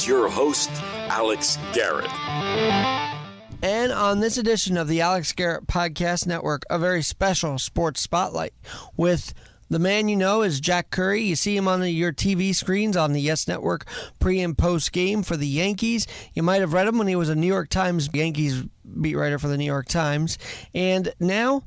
Here's your host, Alex Garrett. And on this edition of the Alex Garrett Podcast Network, a very special sports spotlight with the man you know is Jack Curry. You see him on your TV screens on the Yes Network pre- and post-game for the Yankees. You might have read him when he was a New York Times Yankees beat writer for the New York Times. And now,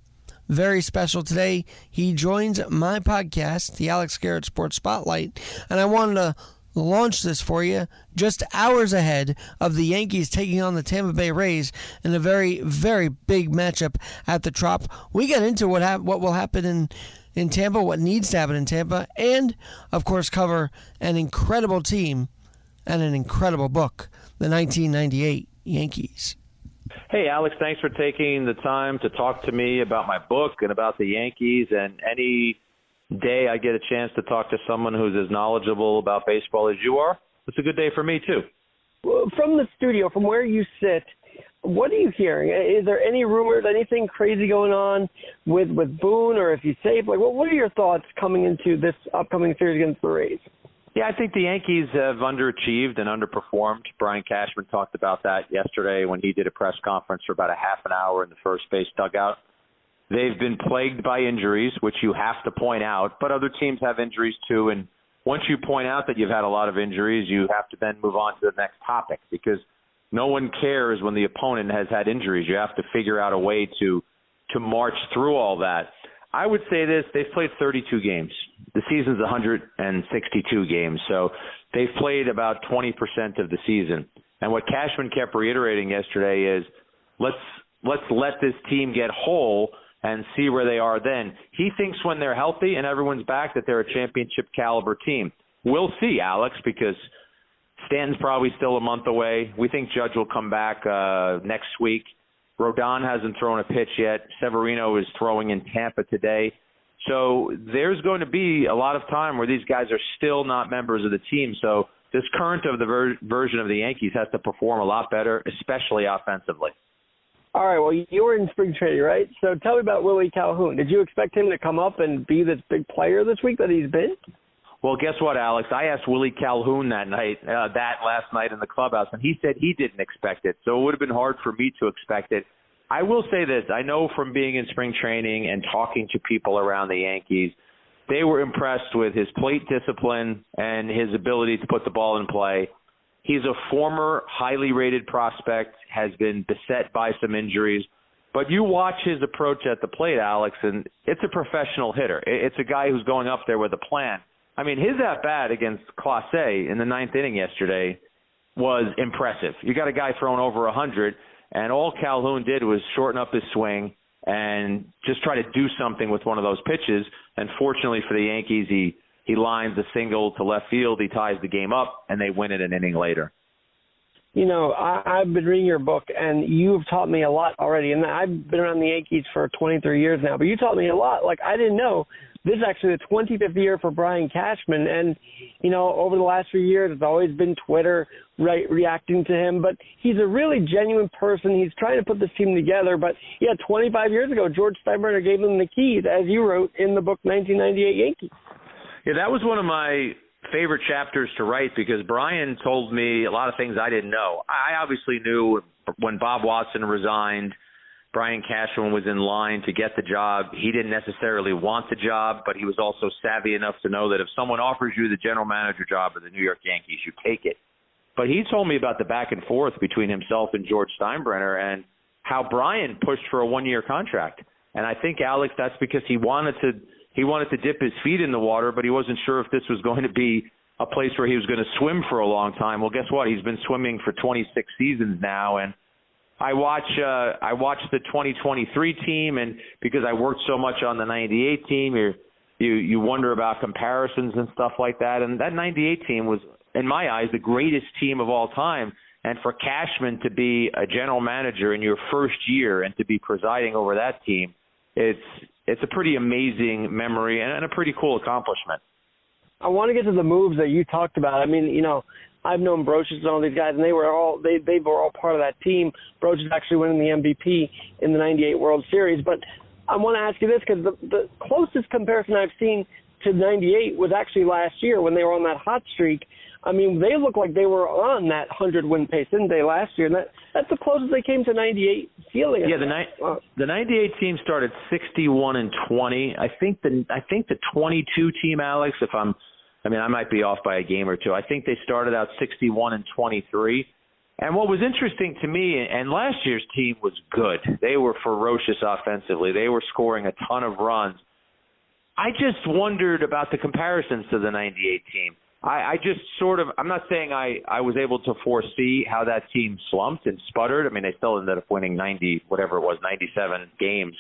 very special today, he joins my podcast, the Alex Garrett Sports Spotlight. And I wanted to launch this for you just hours ahead of the Yankees taking on the Tampa Bay Rays in a very, very big matchup at the Trop. We get into what will happen in Tampa, what needs to happen in Tampa, and, of course, cover an incredible team and an incredible book, the 1998 Yankees. Hey, Alex, thanks for taking the time to talk to me about my book and about the Yankees. And any day I get a chance to talk to someone who's as knowledgeable about baseball as you are, it's a good day for me, too. Well, from the studio, from where you sit, what are you hearing? Is there any rumors, anything crazy going on with Boone, or if he's safe? Like, what are your thoughts coming into this upcoming series against the Rays? Yeah, I think the Yankees have underachieved and underperformed. Brian Cashman talked about that yesterday when he did a press conference for about a half an hour in the first base dugout. They've been plagued by injuries, which you have to point out, but other teams have injuries too. And once you point out that you've had a lot of injuries, you have to then move on to the next topic, because no one cares when the opponent has had injuries. You have to figure out a way to march through all that. I would say this: they've played 32 games. The season's 162 games, so they've played about 20% of the season. And what Cashman kept reiterating yesterday is, let's let this team get whole and see where they are then. He thinks when they're healthy and everyone's back that they're a championship caliber team. We'll see, Alex, because Stanton's probably still a month away. We think Judge will come back next week. Rodon hasn't thrown a pitch yet. Severino is throwing in Tampa today. So there's going to be a lot of time where these guys are still not members of the team. So this current of the version of the Yankees has to perform a lot better, especially offensively. All right, well, you were in spring training, right? So tell me about Willie Calhoun. Did you expect him to come up and be this big player this week that he's been? Well, guess what, Alex? I asked Willie Calhoun that last night in the clubhouse, and he said he didn't expect it. So it would have been hard for me to expect it. I will say this. I know from being in spring training and talking to people around the Yankees, they were impressed with his plate discipline and his ability to put the ball in play. He's a former highly rated prospect, has been beset by some injuries. But you watch his approach at the plate, Alex, and it's a professional hitter. It's a guy who's going up there with a plan. I mean, his at-bat against Clase in the ninth inning yesterday was impressive. You got a guy throwing over 100, and all Calhoun did was shorten up his swing and just try to do something with one of those pitches. And fortunately for the Yankees, he lines a single to left field. He ties the game up, and they win it an inning later. You know, I've been reading your book, and you've taught me a lot already. And I've been around the Yankees for 23 years now, but you taught me a lot. Like, I didn't know. This is actually the 25th year for Brian Cashman. And, you know, over the last few years, it's always been Twitter reacting to him. But he's a really genuine person. He's trying to put this team together. But, yeah, 25 years ago, George Steinbrenner gave him the keys, as you wrote in the book 1998 Yankees. Yeah, that was one of my favorite chapters to write, because Brian told me a lot of things I didn't know. I obviously knew when Bob Watson resigned, Brian Cashman was in line to get the job. He didn't necessarily want the job, but he was also savvy enough to know that if someone offers you the general manager job of the New York Yankees, you take it. But he told me about the back and forth between himself and George Steinbrenner and how Brian pushed for a one-year contract. And I think, Alex, that's because he wanted to dip his feet in the water, but he wasn't sure if this was going to be a place where he was going to swim for a long time. Well, guess what? He's been swimming for 26 seasons now, and I watch the 2023 team, and because I worked so much on the 98 team, you wonder about comparisons and stuff like that. And that 98 team was, in my eyes, the greatest team of all time. And for Cashman to be a general manager in your first year and to be presiding over that team, it's a pretty amazing memory and a pretty cool accomplishment. I want to get to the moves that you talked about. I mean, you know, I've known Brochus and all these guys, and they were all part of that team. Brochus actually winning the MVP in the '98 World Series. But I want to ask you this, because the closest comparison I've seen to 98 was actually last year when they were on that hot streak. I mean, they looked like they were on that 100-win pace, didn't they, last year? And that's the closest they came to 98 feeling. Yeah, the 98 team started 61-20. I think the 22 team, Alex, I might be off by a game or two. I think they started out 61-23. And what was interesting to me, and last year's team was good. They were ferocious offensively. They were scoring a ton of runs. I just wondered about the comparisons to the 98 team. I just I'm not saying I was able to foresee how that team slumped and sputtered. I mean, they still ended up winning 97 games.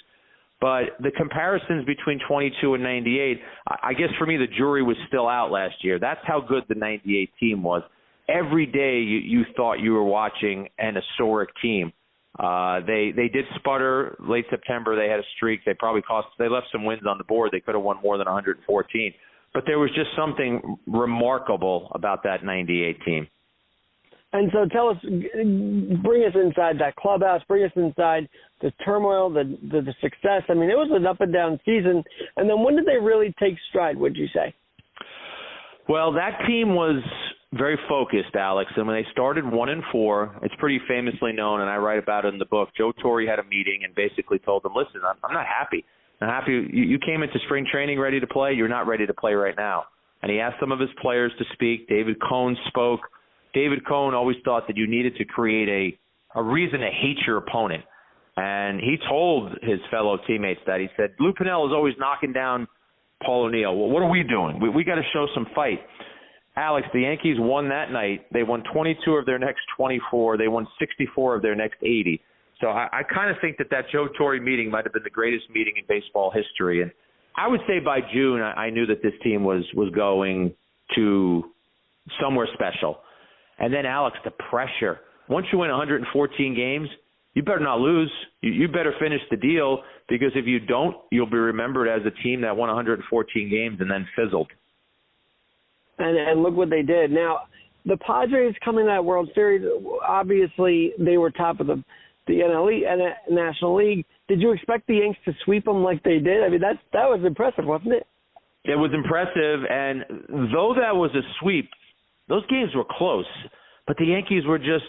But the comparisons between 22 and 98, I guess for me the jury was still out last year. That's how good the 98 team was. Every day you thought you were watching an historic team. They did sputter late September. They had a streak. They left some wins on the board. They could have won more than 114. But there was just something remarkable about that 98 team. And so tell us, bring us inside that clubhouse, bring us inside the turmoil, the success. I mean, it was an up and down season. And then when did they really take stride, would you say? Well, that team was very focused, Alex. And when they started 1-4, it's pretty famously known, and I write about it in the book. Joe Torre had a meeting and basically told them, listen, I'm not happy. I'm happy you came into spring training ready to play. You're not ready to play right now. And he asked some of his players to speak. David Cohn spoke. David Cohn always thought that you needed to create a reason to hate your opponent. And he told his fellow teammates that. He said, Lou Piniella is always knocking down Paul O'Neill. Well, what are we doing? We got to show some fight. Alex, the Yankees won that night. They won 22 of their next 24. They won 64 of their next 80. So I kind of think that Joe Torre meeting might have been the greatest meeting in baseball history. And I would say by June, I knew that this team was going to somewhere special. And then, Alex, the pressure. Once you win 114 games, you better not lose. You better finish the deal, because if you don't, you'll be remembered as a team that won 114 games and then fizzled. And look what they did. Now, the Padres coming to that World Series, obviously they were top of the National League. Did you expect the Yanks to sweep them like they did? I mean, that was impressive, wasn't it? It was impressive, and though that was a sweep, those games were close. But the Yankees were just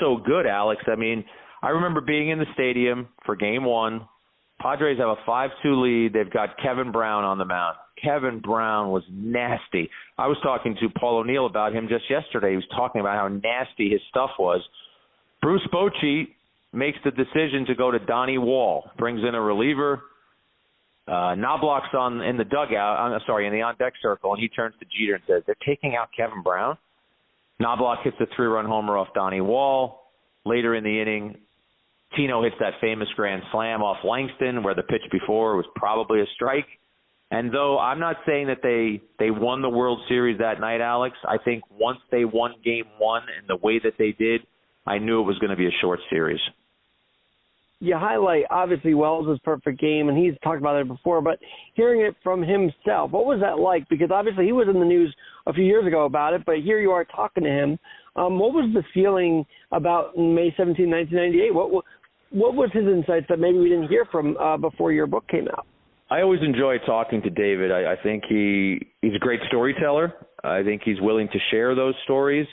so good, Alex. I mean, I remember being in the stadium for Game 1. Padres have a 5-2 lead. They've got Kevin Brown on the mound. Kevin Brown was nasty. I was talking to Paul O'Neill about him just yesterday. He was talking about how nasty his stuff was. Bruce Bochy makes the decision to go to Donnie Wall, brings in a reliever. Knobloch's in the dugout, in the on-deck circle, and he turns to Jeter and says, they're taking out Kevin Brown? Knobloch hits a 3-run homer off Donnie Wall. Later in the inning, Tino hits that famous grand slam off Langston, where the pitch before was probably a strike. And though I'm not saying that they won the World Series that night, Alex, I think once they won Game 1 and the way that they did, I knew it was going to be a short series. You highlight, obviously, Wells' perfect game, and he's talked about it before, but hearing it from himself, what was that like? Because obviously he was in the news a few years ago about it, but here you are talking to him. What was the feeling about May 17, 1998? What was his insights that maybe we didn't hear from before your book came out? I always enjoy talking to David. I think he's a great storyteller. I think he's willing to share those stories.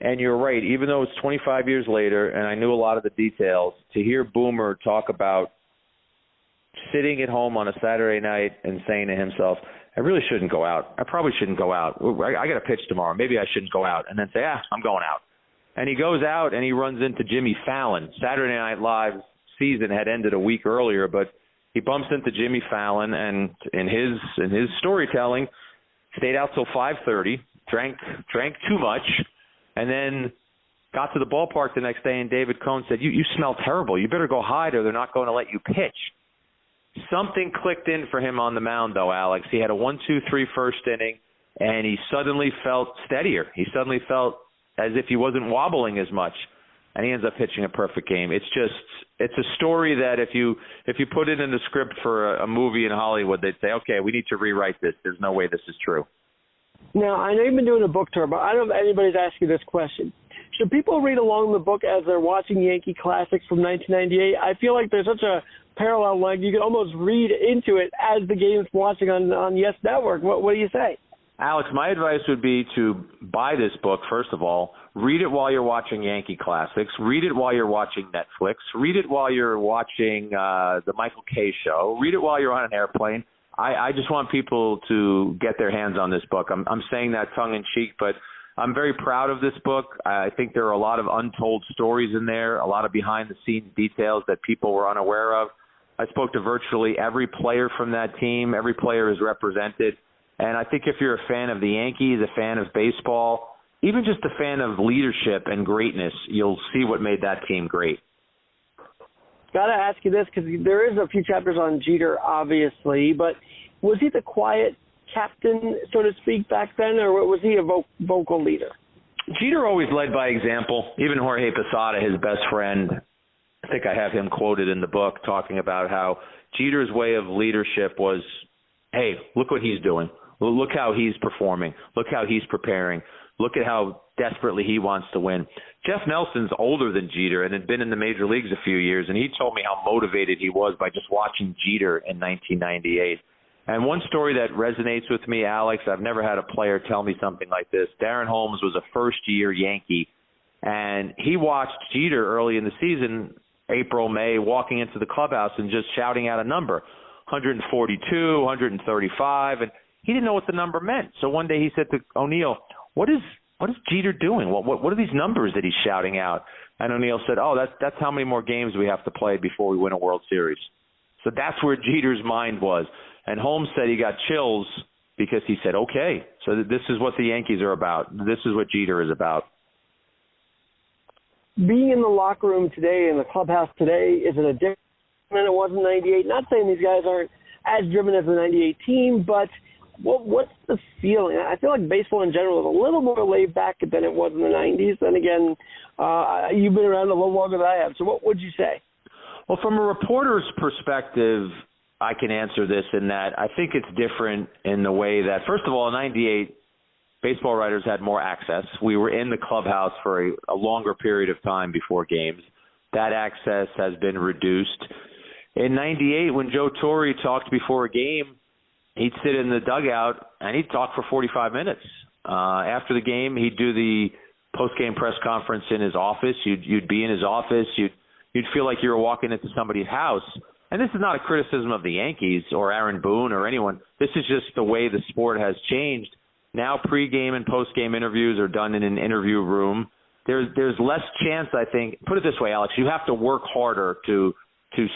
And you're right, even though it's 25 years later and I knew a lot of the details, to hear Boomer talk about sitting at home on a Saturday night and saying to himself, I really shouldn't go out. I probably shouldn't go out. I got a pitch tomorrow. Maybe I shouldn't go out. And then say, I'm going out. And he goes out and he runs into Jimmy Fallon. Saturday Night Live's season had ended a week earlier, but he bumps into Jimmy Fallon and in his storytelling stayed out till 5:30, drank too much, and then got to the ballpark the next day, and David Cohn said, you smell terrible. You better go hide or they're not going to let you pitch. Something clicked in for him on the mound, though, Alex. He had a 1-2-3 first inning, and he suddenly felt steadier. He suddenly felt as if he wasn't wobbling as much, and he ends up pitching a perfect game. It's a story that if you put it in the script for a movie in Hollywood, they'd say, okay, we need to rewrite this. There's no way this is true. Now, I know you've been doing a book tour, but I don't know if anybody's asked you this question. Should people read along the book as they're watching Yankee Classics from 1998? I feel like there's such a parallel, like you could almost read into it as the game's watching on Yes Network. What do you say? Alex, my advice would be to buy this book, first of all. Read it while you're watching Yankee Classics. Read it while you're watching Netflix. Read it while you're watching the Michael Kay show. Read it while you're on an airplane. I just want people to get their hands on this book. I'm saying that tongue-in-cheek, but I'm very proud of this book. I think there are a lot of untold stories in there, a lot of behind-the-scenes details that people were unaware of. I spoke to virtually every player from that team. Every player is represented. And I think if you're a fan of the Yankees, a fan of baseball, even just a fan of leadership and greatness, you'll see what made that team great. Got to ask you this, because there is a few chapters on Jeter, obviously, but was he the quiet captain, so to speak, back then, or was he a vocal leader? Jeter always led by example. Even Jorge Posada, his best friend, I think I have him quoted in the book talking about how Jeter's way of leadership was, hey, look what he's doing. Look how he's performing. Look how he's preparing. Look at how desperately he wants to win. Jeff Nelson's older than Jeter and had been in the major leagues a few years, and he told me how motivated he was by just watching Jeter in 1998. And one story that resonates with me, Alex, I've never had a player tell me something like this. Darren Holmes was a first-year Yankee, and he watched Jeter early in the season, April, May, walking into the clubhouse and just shouting out a number, 142, 135, and he didn't know what the number meant. So one day he said to O'Neill, what is Jeter doing? What are these numbers that he's shouting out? And O'Neill said, that's how many more games we have to play before we win a World Series. So that's where Jeter's mind was. And Holmes said he got chills because he said, okay, so this is what the Yankees are about. This is what Jeter is about. Being in the locker room today, in the clubhouse today, is it a different than it was in 98? Not saying these guys aren't as driven as the 98 team, but what's the feeling? I feel like baseball in general is a little more laid back than it was in the 90s. And again, you've been around a little longer than I have. So what would you say? Well, from a reporter's perspective, I can answer this in that I think it's different in the way that, first of all, in 98, baseball writers had more access. We were in the clubhouse for a longer period of time before games. That access has been reduced. In 98, when Joe Torre talked before a game, he'd sit in the dugout and he'd talk for 45 minutes. After the game, he'd do the post-game press conference in his office. You'd be in his office. You'd feel like you were walking into somebody's house. And this is not a criticism of the Yankees or Aaron Boone or anyone. This is just the way the sport has changed. Now pregame and postgame interviews are done in an interview room. There's less chance, I think. Put it this way, Alex, you have to work harder to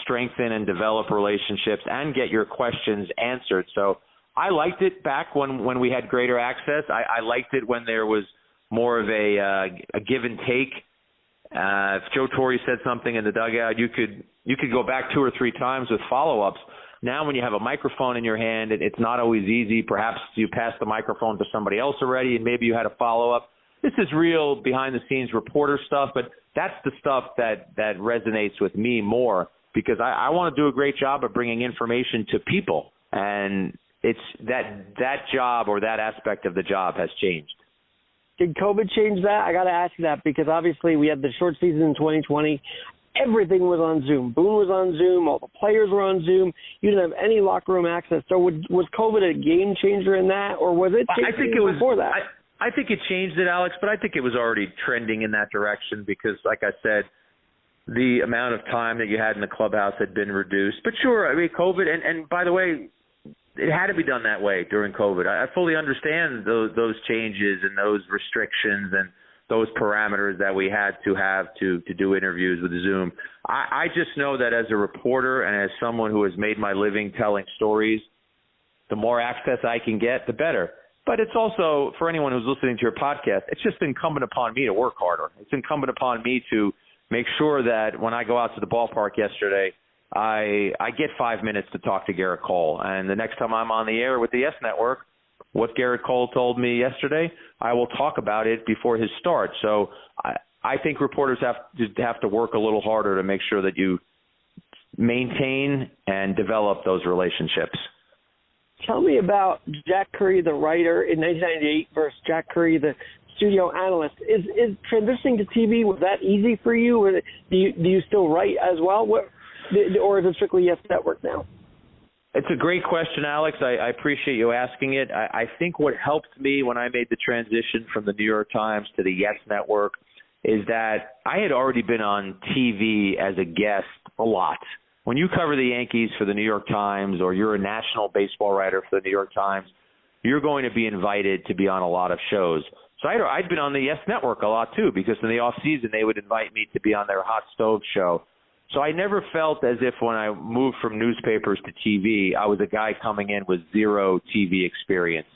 strengthen and develop relationships and get your questions answered. So I liked it back when we had greater access. I liked it when there was more of a give and take. If Joe Torre said something in the dugout, you could go back 2 or 3 times with follow-ups. Now when you have a microphone in your hand, it's not always easy. Perhaps you passed the microphone to somebody else already and maybe you had a follow-up. This is real behind-the-scenes reporter stuff, but that's the stuff that resonates with me more because I want to do a great job of bringing information to people, and it's that job or that aspect of the job has changed. Did COVID change that? I got to ask you that because obviously we had the short season in 2020. Everything was on Zoom. Boone was on Zoom. All the players were on Zoom. You didn't have any locker room access. So was COVID a game changer in that, or was it changing before that? I think it changed it, Alex, but I think it was already trending in that direction because, like I said, the amount of time that you had in the clubhouse had been reduced. But sure, I mean, COVID, and by the way, it had to be done that way during COVID. I fully understand those changes and those restrictions and those parameters that we had to do interviews with Zoom. I just know that as a reporter and as someone who has made my living telling stories, the more access I can get, the better. But it's also, for anyone who's listening to your podcast, it's just incumbent upon me to work harder. It's incumbent upon me to make sure that when I go out to the ballpark yesterday, I get 5 minutes to talk to Garrett Cole. And the next time I'm on the air with the Yes Network, what Garrett Cole told me yesterday, I will talk about it before his start. So I think reporters have to work a little harder to make sure that you maintain and develop those relationships. Tell me about Jack Curry, the writer, in 1998 versus Jack Curry, the studio analyst. Is transitioning to TV, was that easy for you? Or do you still write as well? Or is it strictly Yes Network now? It's a great question, Alex. I appreciate you asking it. I think what helped me when I made the transition from the New York Times to the Yes Network is that I had already been on TV as a guest a lot. When you cover the Yankees for the New York Times or you're a national baseball writer for the New York Times, you're going to be invited to be on a lot of shows. So I'd been on the Yes Network a lot too, because in the off season they would invite me to be on their Hot Stove show. So I never felt as if when I moved from newspapers to TV, I was a guy coming in with zero TV experience.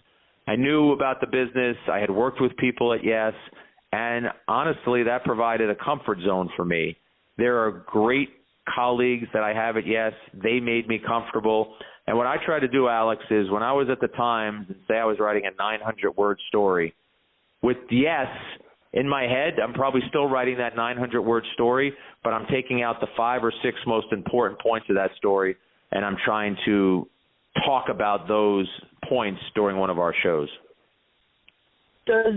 I knew about the business. I had worked with people at Yes, and honestly, that provided a comfort zone for me. There are great colleagues that I have at Yes. They made me comfortable. And what I try to do, Alex, is when I was at the Times and say I was writing a 900-word story, with Yes in my head, I'm probably still writing that 900-word story, but I'm taking out the 5 or 6 most important points of that story, and I'm trying to talk about those points during one of our shows. Does,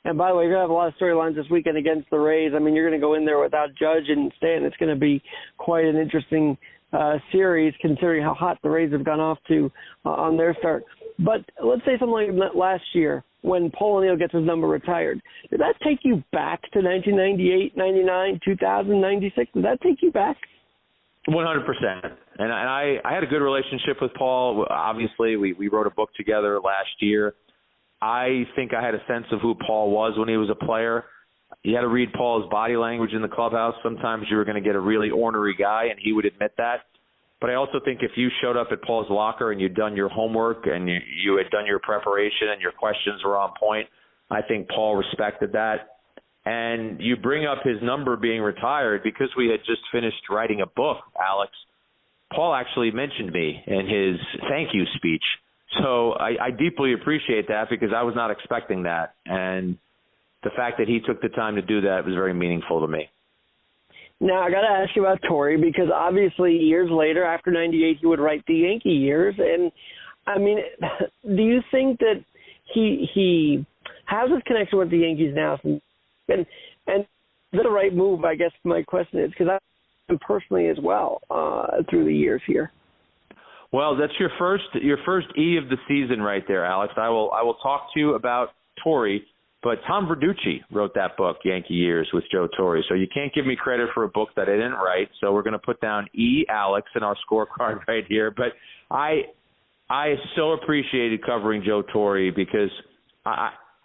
and by the way, you're going to have a lot of storylines this weekend against the Rays. I mean, you're going to go in there without Judge and Stanton. It's going to be quite an interesting series, considering how hot the Rays have gone off to on their start. But let's say something like last year when Paul O'Neill gets his number retired. Did that take you back to 1998, 99, 2000, 96? Did that take you back? 100%. And I had a good relationship with Paul. Obviously, we wrote a book together last year. I think I had a sense of who Paul was when he was a player. You had to read Paul's body language in the clubhouse. Sometimes you were going to get a really ornery guy, and he would admit that. But I also think if you showed up at Paul's locker and you'd done your homework and you had done your preparation and your questions were on point, I think Paul respected that. And you bring up his number being retired because we had just finished writing a book, Alex. Paul actually mentioned me in his thank you speech. So I deeply appreciate that because I was not expecting that. And the fact that he took the time to do that was very meaningful to me. Now, I got to ask you about Torrey because obviously years later, after 98, he would write the Yankee years. And, I mean, do you think that he has this connection with the Yankees now? And is it the right move, I guess my question is, because I'm personally as well through the years here. Well, that's your first E of the season right there, Alex. I will talk to you about Torrey, but Tom Verducci wrote that book, Yankee Years, with Joe Torre. So you can't give me credit for a book that I didn't write. So we're going to put down E, Alex, in our scorecard right here. But I so appreciated covering Joe Torre because,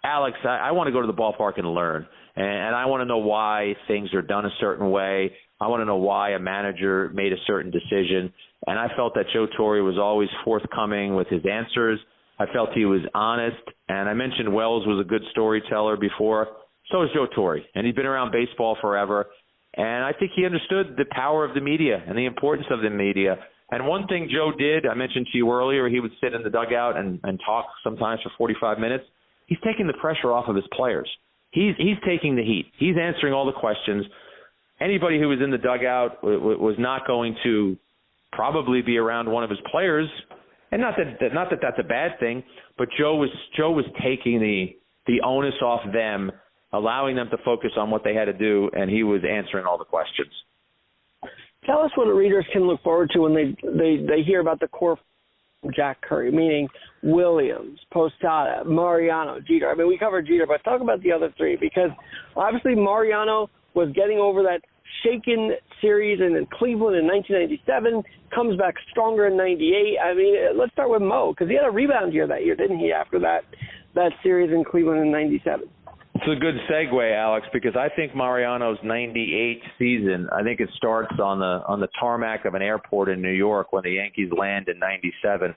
Alex, I want to go to the ballpark and learn. And I want to know why things are done a certain way. I want to know why a manager made a certain decision. And I felt that Joe Torre was always forthcoming with his answers. I felt he was honest. And I mentioned Wells was a good storyteller before. So is Joe Torre. And he's been around baseball forever. And I think he understood the power of the media and the importance of the media. And one thing Joe did, I mentioned to you earlier, he would sit in the dugout and talk sometimes for 45 minutes. He's taking the pressure off of his players. He's taking the heat. He's answering all the questions. Anybody who was in the dugout was not going to probably be around one of his players. And not that that's a bad thing, but Joe was taking the onus off them, allowing them to focus on what they had to do, and he was answering all the questions. Tell us what the readers can look forward to when they hear about the core of Jack Curry, meaning Williams, Posada, Mariano, Jeter. I mean, we covered Jeter, but talk about the other three because obviously Mariano was getting over that shaken series in Cleveland in 1997, comes back stronger in 98. I mean, let's start with Mo because he had a rebound year that year, didn't he, after that series in Cleveland in 97? It's a good segue, Alex, because I think Mariano's 98 season, I think it starts on the tarmac of an airport in New York when the Yankees land in 97.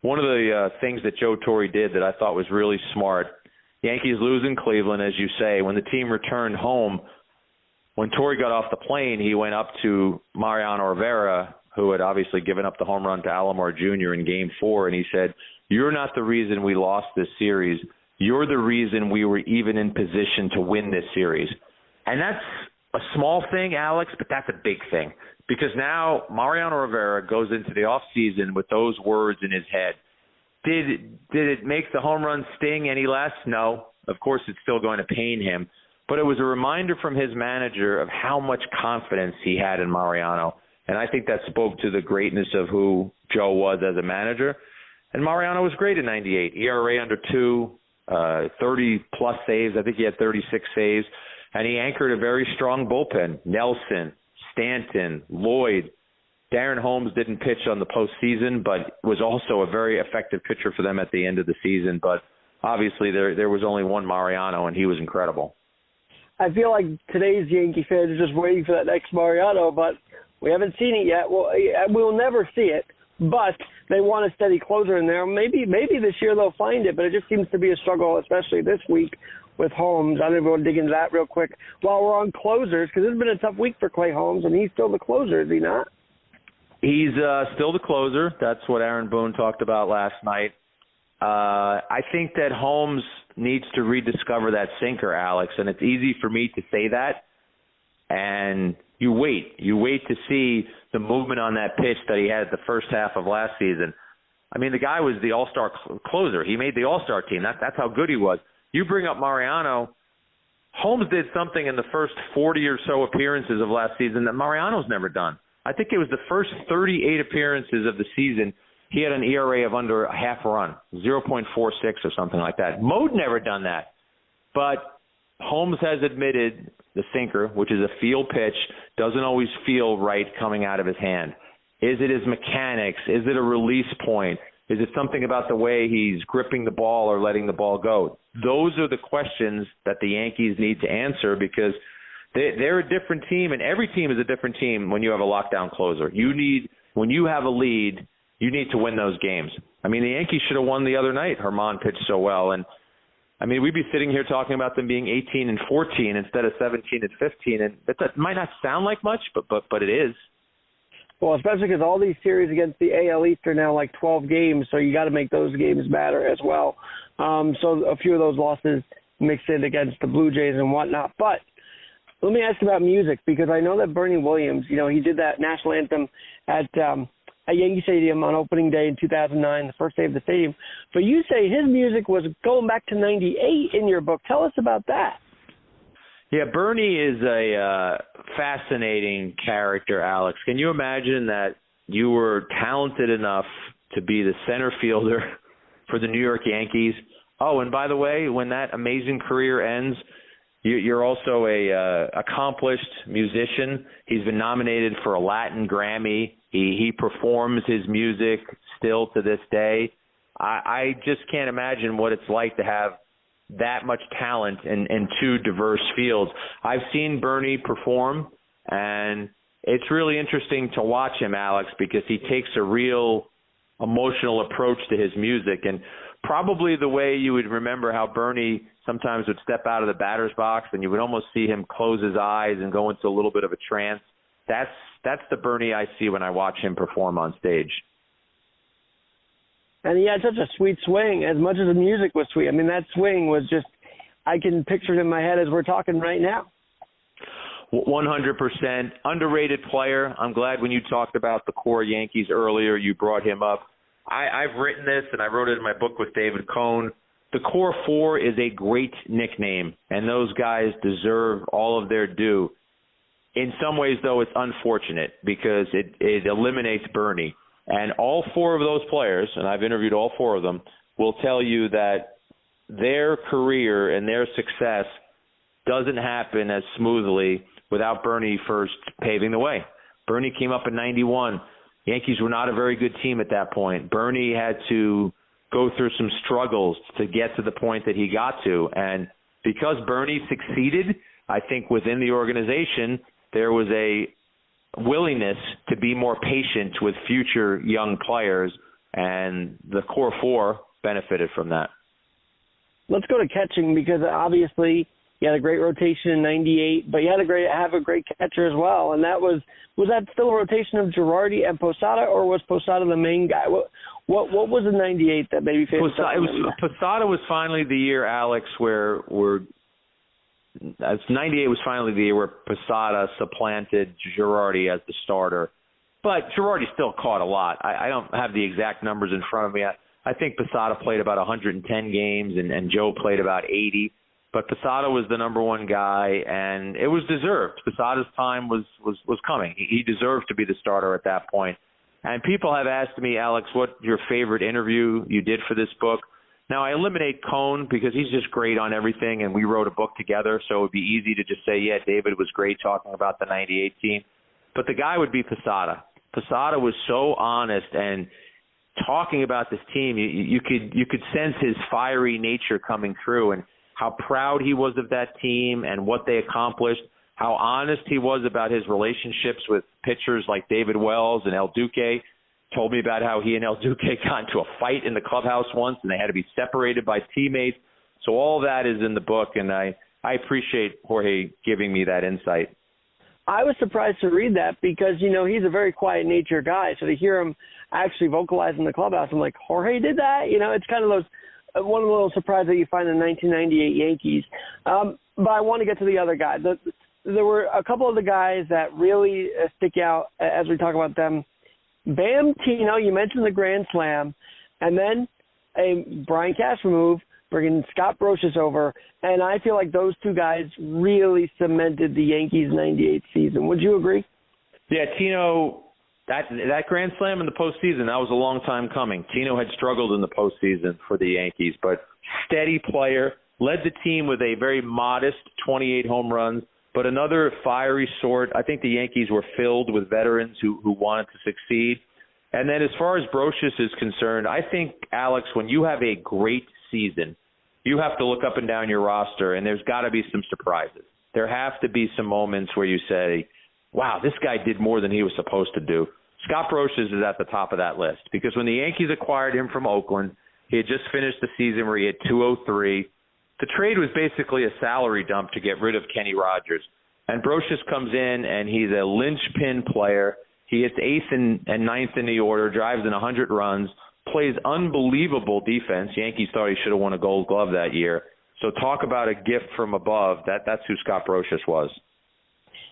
One of the things that Joe Torre did that I thought was really smart, Yankees lose in Cleveland, as you say. When the team returned home, when Torre got off the plane, he went up to Mariano Rivera, who had obviously given up the home run to Alomar Jr. in Game 4, and he said, "You're not the reason we lost this series. You're the reason we were even in position to win this series." And that's a small thing, Alex, but that's a big thing because now Mariano Rivera goes into the offseason with those words in his head. Did it make the home run sting any less? No. Of course, it's still going to pain him. But it was a reminder from his manager of how much confidence he had in Mariano. And I think that spoke to the greatness of who Joe was as a manager. And Mariano was great in 98. ERA under 2, 30-plus saves. I think he had 36 saves. And he anchored a very strong bullpen. Nelson, Stanton, Lloyd. Darren Holmes didn't pitch on the postseason, but was also a very effective pitcher for them at the end of the season. But obviously there was only one Mariano, and he was incredible. I feel like today's Yankee fans are just waiting for that next Mariano, but we haven't seen it yet. Well, we'll never see it, but they want a steady closer in there. Maybe this year they'll find it, but it just seems to be a struggle, especially this week with Holmes. I don't even want to dig into that real quick while we're on closers, because it's been a tough week for Clay Holmes, and he's still the closer, is he not? He's still the closer. That's what Aaron Boone talked about last night. I think that Holmes needs to rediscover that sinker, Alex, and it's easy for me to say that. And you wait to see the movement on that pitch that he had the first half of last season. I mean, the guy was the all-star closer. He made the all-star team. That's how good he was. You bring up Mariano. Holmes did something in the first 40 or so appearances of last season that Mariano's never done. I think it was the first 38 appearances of the season. He had an ERA of under a half run, 0.46 or something like that. Mo'd never done that. But Holmes has admitted the sinker, which is a field pitch, doesn't always feel right coming out of his hand. Is it his mechanics? Is it a release point? Is it something about the way he's gripping the ball or letting the ball go? Those are the questions that the Yankees need to answer, because they're a different team, and every team is a different team when you have a lockdown closer. When you have a lead, you need to win those games. I mean, the Yankees should have won the other night. Herman pitched so well. And, I mean, we'd be sitting here talking about them being 18-14 instead of 17-15. And that might not sound like much, but it is. Well, especially because all these series against the AL East are now like 12 games, so you got to make those games matter as well. So a few of those losses mixed in against the Blue Jays and whatnot. But let me ask about music, because I know that Bernie Williams, he did that national anthem at Yankee Stadium on opening day in 2009, the first day of the stadium. But you say his music was going back to 98 in your book. Tell us about that. Yeah, Bernie is a fascinating character, Alex. Can you imagine that you were talented enough to be the center fielder for the New York Yankees? Oh, and by the way, when that amazing career ends, you're also a accomplished musician. He's been nominated for a Latin Grammy. He performs his music still to this day. I just can't imagine what it's like to have that much talent in two diverse fields. I've seen Bernie perform, and it's really interesting to watch him, Alex, because he takes a real emotional approach to his music. And probably the way you would remember how Bernie sometimes would step out of the batter's box and you would almost see him close his eyes and go into a little bit of a trance. That's the Bernie I see when I watch him perform on stage. And he had such a sweet swing, as much as the music was sweet. I mean, that swing was just, I can picture it in my head as we're talking right now. 100% underrated player. I'm glad when you talked about the core Yankees earlier, you brought him up. I've written this, and I wrote it in my book with David Cohn. The core four is a great nickname, and those guys deserve all of their due. In some ways, though, it's unfortunate because it eliminates Bernie. And all four of those players, and I've interviewed all four of them, will tell you that their career and their success doesn't happen as smoothly without Bernie first paving the way. Bernie came up in 91. Yankees were not a very good team at that point. Bernie had to go through some struggles to get to the point that he got to. And because Bernie succeeded, I think within the organization, there was a willingness to be more patient with future young players, and the core four benefited from that. Let's go to catching, because obviously you had a great rotation in 98, but you had have a great catcher as well. And that was that still a rotation of Girardi and Posada, or was Posada the main guy? What was in 98 that maybe Posada was finally the year, Alex, where 98 was finally the year where Posada supplanted Girardi as the starter. But Girardi still caught a lot. I don't have the exact numbers in front of me. I I think Posada played about 110 games and Joe played about 80. But Posada was the number one guy, and it was deserved. Posada's time was coming. He deserved to be the starter at that point. And people have asked me, Alex, what your favorite interview you did for this book. Now, I eliminate Cone because he's just great on everything, and we wrote a book together, so it would be easy to just say, yeah, David was great talking about the 98 team. But the guy would be Posada. Posada was so honest, and talking about this team, you could sense his fiery nature coming through, and how proud he was of that team and what they accomplished, how honest he was about his relationships with pitchers like David Wells and El Duque. Told me about how he and El Duque got into a fight in the clubhouse once and they had to be separated by teammates. So all that is in the book, and I appreciate Jorge giving me that insight. I was surprised to read that because, he's a very quiet nature guy. So to hear him actually vocalize in the clubhouse, I'm like, Jorge did that? It's kind of one of the little surprises that you find in 1998 Yankees. But I want to get to the other guys. There were a couple of the guys that really stick out as we talk about them. Bam Tino, you mentioned the Grand Slam, and then a Brian Cashman move, bringing Scott Brosius over, and I feel like those two guys really cemented the Yankees' 98 season. Would you agree? Yeah, Tino, that Grand Slam in the postseason, that was a long time coming. Tino had struggled in the postseason for the Yankees, but steady player, led the team with a very modest 28 home runs, but another fiery sort. I think the Yankees were filled with veterans who wanted to succeed. And then as far as Brosius is concerned, I think, Alex, when you have a great season, you have to look up and down your roster, and there's got to be some surprises. There have to be some moments where you say, wow, this guy did more than he was supposed to do. Scott Brosius is at the top of that list because when the Yankees acquired him from Oakland, he had just finished the season where he had 203. The trade was basically a salary dump to get rid of Kenny Rogers. And Brosius comes in, and he's a linchpin player. He hits eighth and ninth in the order, drives in 100 runs, plays unbelievable defense. Yankees thought he should have won a Gold Glove that year. So talk about a gift from above. That's who Scott Brosius was.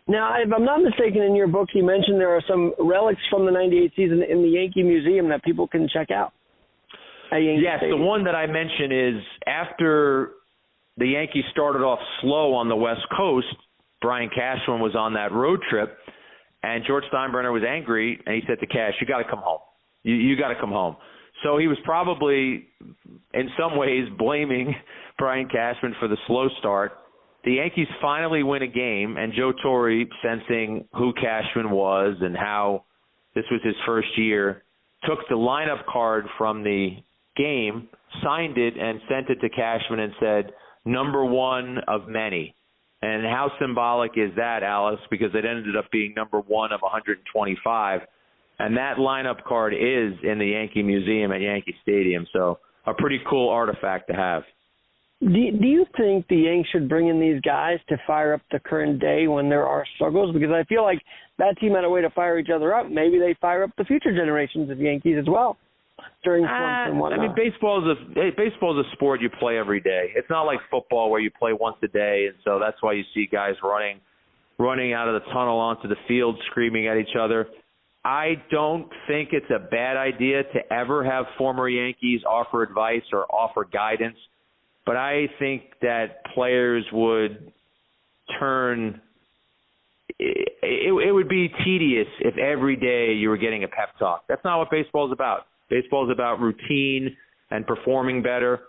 Now, if I'm not mistaken, in your book, you mentioned there are some relics from the 98 season in the Yankee Museum that people can check out. Yes, the one that I mentioned is after the Yankees started off slow on the West Coast, Brian Cashman was on that road trip, and George Steinbrenner was angry, and he said to Cash, you got to come home. You got to come home. So he was probably, in some ways, blaming Brian Cashman for the slow start. The Yankees finally win a game, and Joe Torre, sensing who Cashman was and how this was his first year, took the lineup card from the game, signed it, and sent it to Cashman and said, number one of many. And how symbolic is that, Alice? Because it ended up being number one of 125. And that lineup card is in the Yankee Museum at Yankee Stadium. So a pretty cool artifact to have. Do you think the Yanks should bring in these guys to fire up the current day when there are struggles? Because I feel like that team had a way to fire each other up. Maybe they fire up the future generations of Yankees as well during slumps and whatnot. I mean, baseball is a sport you play every day. It's not like football where you play once a day, and so that's why you see guys running out of the tunnel onto the field screaming at each other. I don't think it's a bad idea to ever have former Yankees offer advice or offer guidance. But I think that players would turn – it would be tedious if every day you were getting a pep talk. That's not what baseball is about. Baseball is about routine and performing better.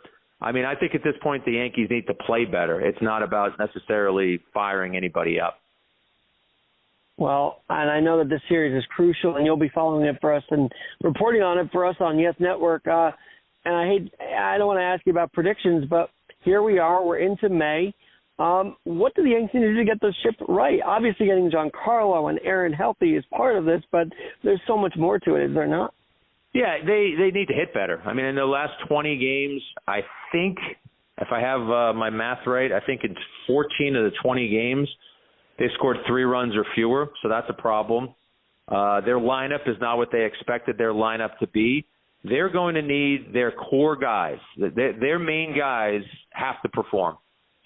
I mean, I think at this point the Yankees need to play better. It's not about necessarily firing anybody up. Well, and I know that this series is crucial, and you'll be following it for us and reporting on it for us on Yes Network. And I don't want to ask you about predictions, but here we are. We're into May. What do the Yankees need to do to get the ship right? Obviously, getting Giancarlo and Aaron healthy is part of this, but there's so much more to it, is there not? Yeah, they need to hit better. I mean, in the last 20 games, I think, if I have my math right, I think in 14 of the 20 games, they scored 3 runs or fewer, so that's a problem. Their lineup is not what they expected their lineup to be. They're going to need their core guys. Their main guys have to perform.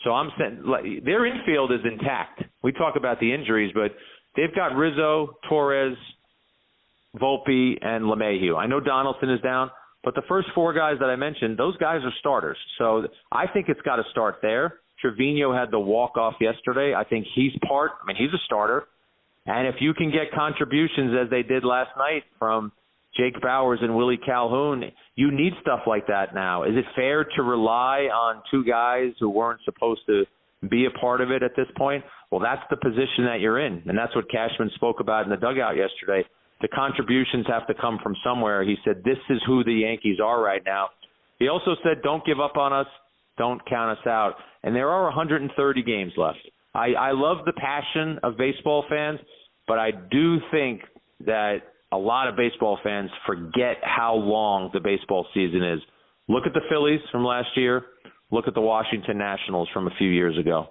So I'm saying their infield is intact. We talk about the injuries, but they've got Rizzo, Torres, Volpe, and LeMahieu. I know Donaldson is down, But the first 4 guys that I mentioned, those guys are starters. So I think it's got to start there. Trevino had the walk-off yesterday. I think he's a starter. And if you can get contributions as they did last night from Jake Bowers and Willie Calhoun, you need stuff like that now. Is it fair to rely on 2 guys who weren't supposed to be a part of it at this point? Well, that's the position that you're in, and that's what Cashman spoke about in the dugout yesterday. The contributions have to come from somewhere. He said, this is who the Yankees are right now. He also said, don't give up on us, don't count us out. And there are 130 games left. I love the passion of baseball fans, but I do think that a lot of baseball fans forget how long the baseball season is. Look at the Phillies from last year. Look at the Washington Nationals from a few years ago.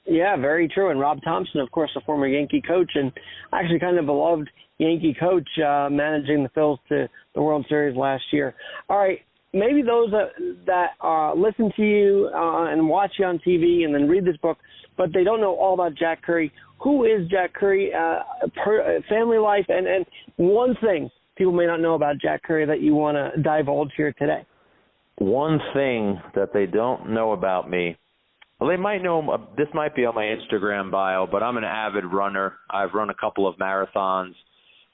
Yeah, very true. And Rob Thompson, of course, a former Yankee coach and actually kind of beloved Yankee coach, managing the Phils to the World Series last year. All right, maybe those that listen to you and watch you on TV and then read this book, but they don't know all about Jack Curry. Who is Jack Curry, family life, and one thing people may not know about Jack Curry that you want to divulge here today? One thing that they don't know about me, well, they might know, this might be on my Instagram bio, but I'm an avid runner. I've run a couple of marathons.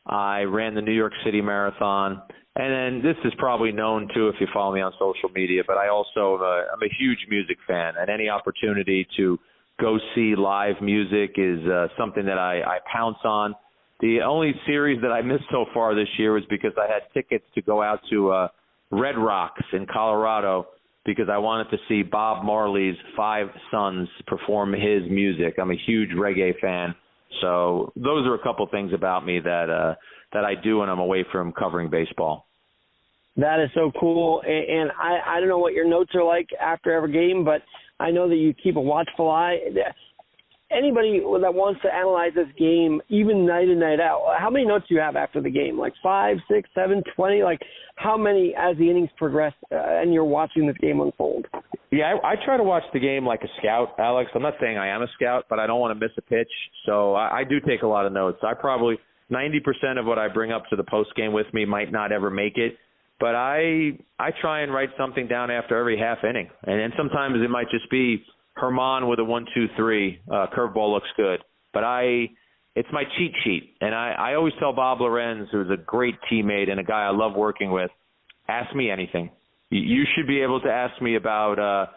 I ran the New York City Marathon. And then this is probably known, too, if you follow me on social media, but I also I'm a huge music fan, and any opportunity to go see live music is something that I pounce on. The only series that I missed so far this year was because I had tickets to go out to Red Rocks in Colorado because I wanted to see Bob Marley's 5 Sons perform his music. I'm a huge reggae fan. So those are a couple things about me that I do when I'm away from covering baseball. That is so cool. And I don't know what your notes are like after every game, but I know that you keep a watchful eye. Anybody that wants to analyze this game, even night in, night out, how many notes do you have after the game? Like 5, 6, 7, 20? Like how many as the innings progress and you're watching this game unfold? Yeah, I try to watch the game like a scout, Alex. I'm not saying I am a scout, but I don't want to miss a pitch. So I do take a lot of notes. I probably 90% of what I bring up to the postgame with me might not ever make it. But I try and write something down after every half inning. And then sometimes it might just be Herman with a 1-2-3, curveball looks good. But it's my cheat sheet. And I always tell Bob Lorenz, who's a great teammate and a guy I love working with, ask me anything. You should be able to ask me about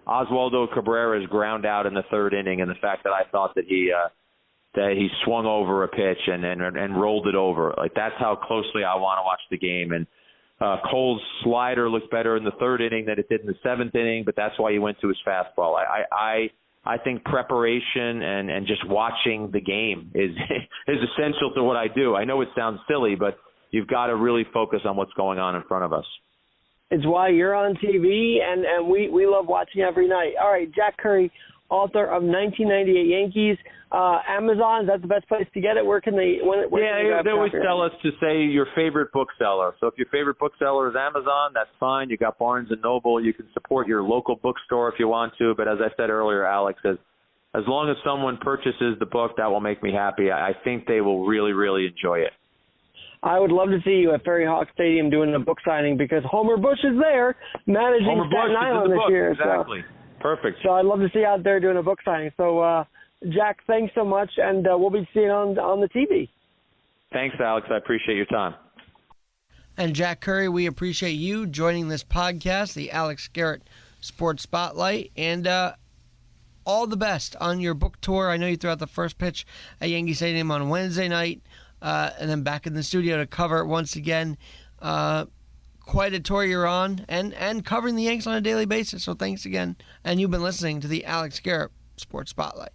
Oswaldo Cabrera's ground out in the 3rd inning and the fact that I thought that he swung over a pitch and rolled it over. Like that's how closely I want to watch the game. And Cole's slider looked better in the 3rd inning than it did in the 7th inning, but that's why he went to his fastball. I think preparation and just watching the game is essential to what I do. I know it sounds silly, but you've got to really focus on what's going on in front of us. It's why you're on TV, and we love watching every night. All right, Jack Curry, author of 1998 Yankees. Amazon, is that the best place to get it? Where can they? They always tell us to say your favorite bookseller. So if your favorite bookseller is Amazon, that's fine. You got Barnes & Noble. You can support your local bookstore if you want to. But as I said earlier, Alex, as long as someone purchases the book, that will make me happy. I think they will really, really enjoy it. I would love to see you at Ferry Hawk Stadium doing a book signing because Homer Bush is there managing Staten Island this year. Exactly. So, perfect. So I'd love to see you out there doing a book signing. So, Jack, thanks so much, and we'll be seeing on the TV. Thanks, Alex. I appreciate your time. And Jack Curry, we appreciate you joining this podcast, the Alex Garrett Sports Spotlight, and all the best on your book tour. I know you threw out the first pitch at Yankee Stadium on Wednesday night, and then back in the studio to cover it once again. Quite a tour you're on, and covering the Yanks on a daily basis. So thanks again. And you've been listening to the Alex Garrett Sports Spotlight.